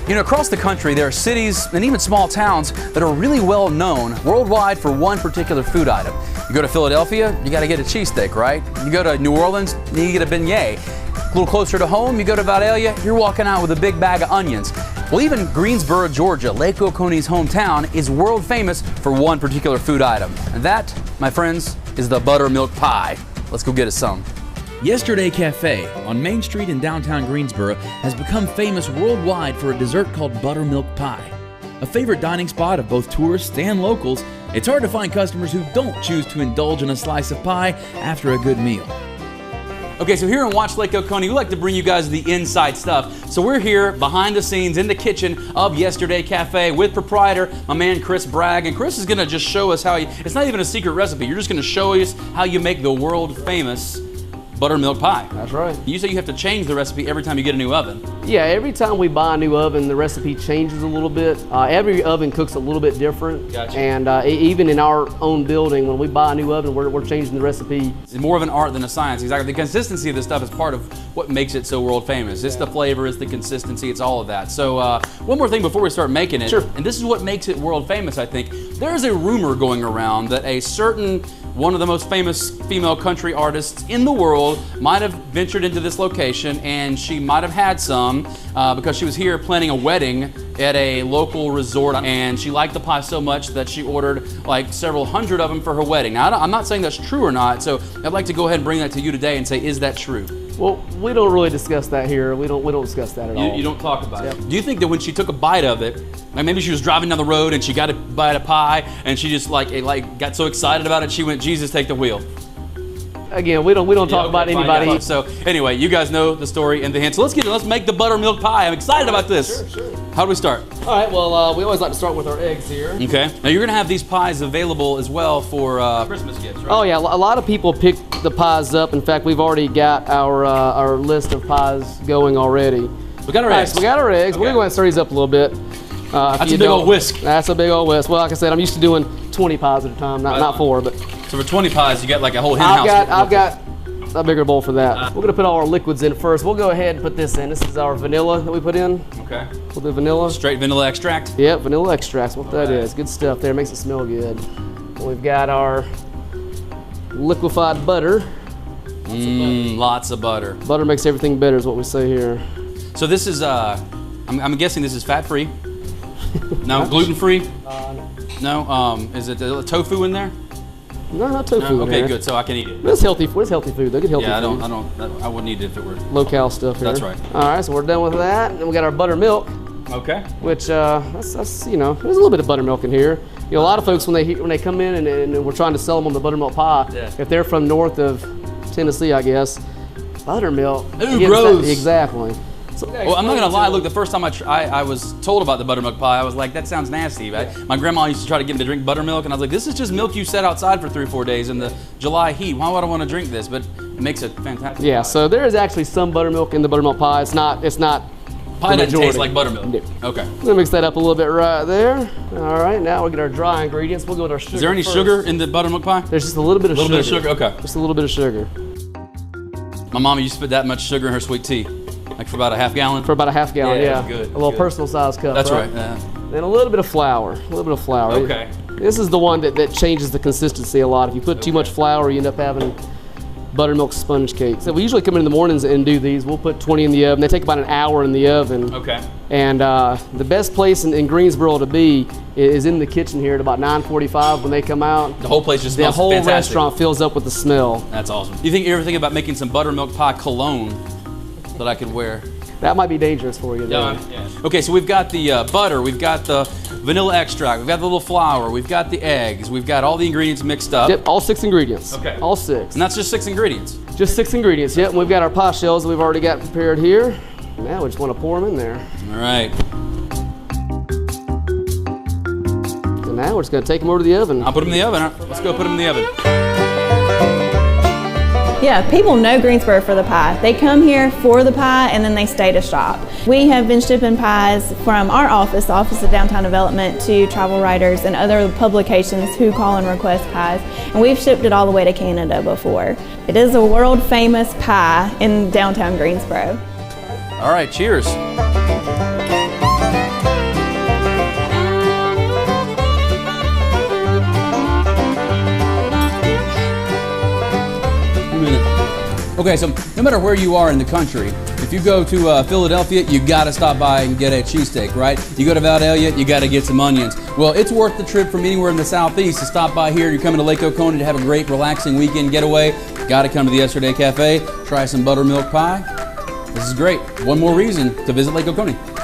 You know, across the country, there are cities and even small towns that are really well known worldwide for one particular food item. You go to Philadelphia, you got to get a cheesesteak, right? You go to New Orleans, you get a beignet. A little closer to home, you go to Vidalia, you're walking out with a big bag of onions. Well, even Greensboro, Georgia, Lake Oconee's hometown, is world famous for one particular food item. And that, my friends, is the buttermilk pie. Let's go get us some. Yesterday Cafe on Main Street in downtown Greensboro has become famous worldwide for a dessert called buttermilk pie. A favorite dining spot of both tourists and locals, it's hard to find customers who don't choose to indulge in a slice of pie after a good meal. Okay, so here in Watch Lake Oconee, we like to bring you guys the inside stuff. So we're here behind the scenes in the kitchen of Yesterday Cafe with proprietor, my man Chris Bragg. And Chris is gonna just show us how it's not even a secret recipe, you're just gonna show us how you make the world famous buttermilk pie. That's right. You say you have to change the recipe every time you get a new oven. Yeah, every time we buy a new oven, the recipe changes a little bit. Every oven cooks a little bit different. Gotcha. And even in our own building, when we buy a new oven, we're changing the recipe. It's more of an art than a science. Exactly. The consistency of this stuff is part of what makes it so world famous. It's the flavor, it's the consistency, it's all of that. So one more thing before we start making it. Sure. And this is what makes it world famous, I think. There's a rumor going around that a certain one of the most famous female country artists in the world might have ventured into this location, and she might have had some because she was here planning a wedding at a local resort, and she liked the pie so much that she ordered like several hundred of them for her wedding. Now, I'm not saying that's true or not, so I'd like to go ahead and bring that to you today and say, is that true? Well, we don't really discuss that here. We don't discuss that at all. You don't talk about it. Do you think that when she took a bite of it, like maybe she was driving down the road and she got a bite of pie and she just like got so excited about it, she went, Jesus, take the wheel. Again, we don't talk about anybody. So anyway, you guys know the story and the hint. So let's make the buttermilk pie. I'm excited about this. Sure. How do we start? All right, well, we always like to start with our eggs here. Okay. Now you're gonna have these pies available as well for Christmas gifts, right? Oh yeah, a lot of people pick the pies up. In fact, we've already got our list of pies going already. We got our eggs. So we got our eggs. Okay. We're gonna go ahead and stir these up a little bit. That's a big old whisk. That's a big old whisk. Well, like I said, I'm used to doing 20 pies at a time, not 4, but. So for 20 pies, you got like a whole hen house. I've got a bigger bowl for that. We're gonna put all our liquids in first. We'll go ahead and put this in. This is our vanilla that we put in. Okay. We'll do vanilla. Straight vanilla extract? Yep, vanilla extract's what that is. Good stuff there, makes it smell good. We've got our liquefied butter. Lots of butter. Butter makes everything better is what we say here. So this is, I'm guessing this is fat-free? No, gluten-free? No, is it tofu in there? No, not tofu. Okay, good. So I can eat it. It's healthy. It's healthy food. They're good healthy food. I wouldn't eat it if it were low-cal stuff here. That's right. All right, so we're done with that. And we got our buttermilk. Okay. Which that's you know, there's a little bit of buttermilk in here. You know, a lot of folks when they come in and we're trying to sell them on the buttermilk pie, if they're from north of Tennessee, I guess, buttermilk. Ooh, gross. Exactly. So, well, I'm not gonna lie. Look, the first time I was told about the buttermilk pie, I was like, that sounds nasty. My grandma used to try to get me to drink buttermilk, and I was like, this is just milk you set outside for 3 or 4 days in the July heat. Why would I want to drink this? But it makes it fantastic. Yeah. pie. So there is actually some buttermilk in the buttermilk pie. It's not. Pie doesn't taste like buttermilk. No. Okay. I'm gonna mix that up a little bit right there. All right. Now we'll get our dry ingredients. We'll go with our sugar. Is there any first. sugar in the buttermilk pie? There's just a little bit of sugar. A little bit of sugar. Okay. Just a little bit of sugar. My mama used to put that much sugar in her sweet tea. Like for about a half gallon? For about a half gallon, yeah. Good. A little personal size cup. That's right. Then a little bit of flour. Okay. This is the one that changes the consistency a lot. If you put too much flour, you end up having buttermilk sponge cake. So we usually come in the mornings and do these. We'll put 20 in the oven. They take about an hour in the oven. Okay. And the best place in Greensboro to be is in the kitchen here at about 9:45 when they come out. The whole place just smells The whole fantastic. restaurant fills up with the smell. That's awesome. You ever think about making some buttermilk pie cologne that I could wear? That might be dangerous for you. Yeah. Okay, so we've got the butter, we've got the vanilla extract, we've got the little flour, we've got the eggs, we've got all the ingredients mixed up. Yep, all 6 ingredients. Okay. All 6. And that's just 6 ingredients. Just 6 ingredients, yep. And we've got our pie shells that we've already got prepared here. Now we just want to pour them in there. All right. And now we're just going to take them over to the oven. I'll put them in the oven. Let's go put them in the oven. Yeah, people know Greensboro for the pie. They come here for the pie and then they stay to shop. We have been shipping pies from our office, the Office of Downtown Development, to travel writers and other publications who call and request pies. And we've shipped it all the way to Canada before. It is a world famous pie in downtown Greensboro. All right, cheers. Okay, so no matter where you are in the country, if you go to Philadelphia, you got to stop by and get a cheesesteak, right? You go to Vidalia, you got to get some onions. Well, it's worth the trip from anywhere in the Southeast to stop by here. You're coming to Lake Oconee to have a great, relaxing weekend getaway. Got to come to the Yesterday Cafe, try some buttermilk pie. This is great. One more reason to visit Lake Oconee.